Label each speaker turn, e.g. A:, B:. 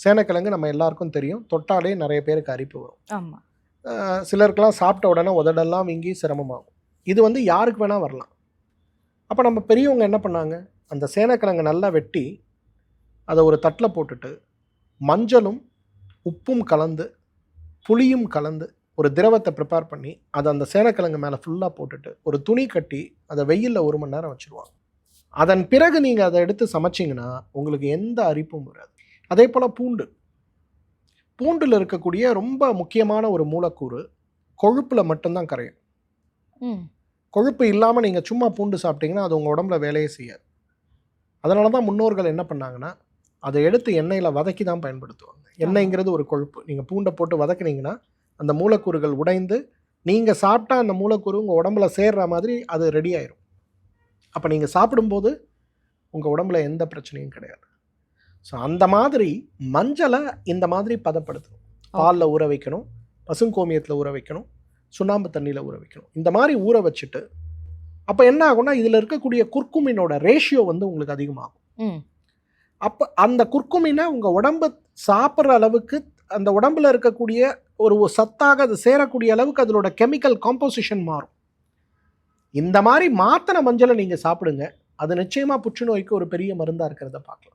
A: சேனைக்கிழங்கு நம்ம எல்லாருக்கும் தெரியும், தொட்டாலே நிறைய பேருக்கு அரிப்பு வரும்.
B: ஆமா.
A: சிலருக்கெல்லாம் சாப்பிட்ட உடனே உதடெல்லாம் வீங்கி சிரமமாகும். இது வந்து யாருக்கு வேணால் வரலாம். அப்போ நம்ம பெரியவங்க என்ன பண்ணாங்க, அந்த சேனைக்கிழங்கு நல்லா வெட்டி அதை ஒரு தட்டில் போட்டுட்டு மஞ்சளும் உப்பும் கலந்து புளியும் கலந்து ஒரு திரவத்தை ப்ரிப்பேர் பண்ணி அதை அந்த சேனைக்கிழங்கு மேலே ஃபுல்லாக போட்டுட்டு ஒரு துணி கட்டி அதை வெயிலில் 1 மணி நேரம் வச்சுருவாங்க. அதன் பிறகு நீங்கள் அதை எடுத்து சமைச்சிங்கன்னா உங்களுக்கு எந்த அரிப்பும் வராது. அதே போல் பூண்டில் இருக்கக்கூடிய ரொம்ப முக்கியமான ஒரு மூலக்கூறு கொழுப்பில் மட்டும்தான் கரையும். கொழுப்பு இல்லாமல் நீங்கள் சும்மா பூண்டு சாப்பிட்டீங்கன்னா அது உங்கள் உடம்புல வேலையே செய்யாது. அதனால தான் முன்னோர்கள் என்ன பண்ணாங்கன்னா அதை எடுத்து எண்ணெயில் வதக்கி தான் பயன்படுத்துவாங்க. எண்ணெய்ங்கிறது ஒரு கொழுப்பு. நீங்கள் பூண்டை போட்டு வதக்குனீங்கன்னா அந்த மூலக்கூறுகள் உடைந்து நீங்கள் சாப்பிட்டா அந்த மூலக்கூறு உங்கள் உடம்புல சேர்ற மாதிரி அது ரெடி ஆயிரும். அப்போ நீங்கள் சாப்பிடும்போது உங்கள் உடம்புல எந்த பிரச்சனையும் கிடையாது. ஸோ அந்த மாதிரி மஞ்சளை இந்த மாதிரி பதப்படுத்தணும். பாலில் ஊற வைக்கணும், பசுங்கோமியத்தில் ஊற வைக்கணும், சுண்ணாம்பு தண்ணியில் ஊற வைக்கணும். இந்த மாதிரி ஊற வச்சுட்டு அப்போ என்ன ஆகும்னா இதில் இருக்கக்கூடிய குர்குமினோட ரேஷியோ வந்து உங்களுக்கு அதிகமாகும். அப்போ அந்த குர்குமினை உங்கள் உடம்பு சாப்பிட்ற அளவுக்கு அந்த உடம்புல இருக்கக்கூடிய ஒரு சத்தாக அது சேரக்கூடிய அளவுக்கு அதனோட கெமிக்கல் காம்போசிஷன் மாறும். இந்த மாதிரி மாத்தின மஞ்சளை நீங்கள் சாப்பிடுங்க, அது நிச்சயமாக புற்றுநோய்க்கு ஒரு பெரிய மருந்தாக இருக்கிறத பார்க்கலாம்.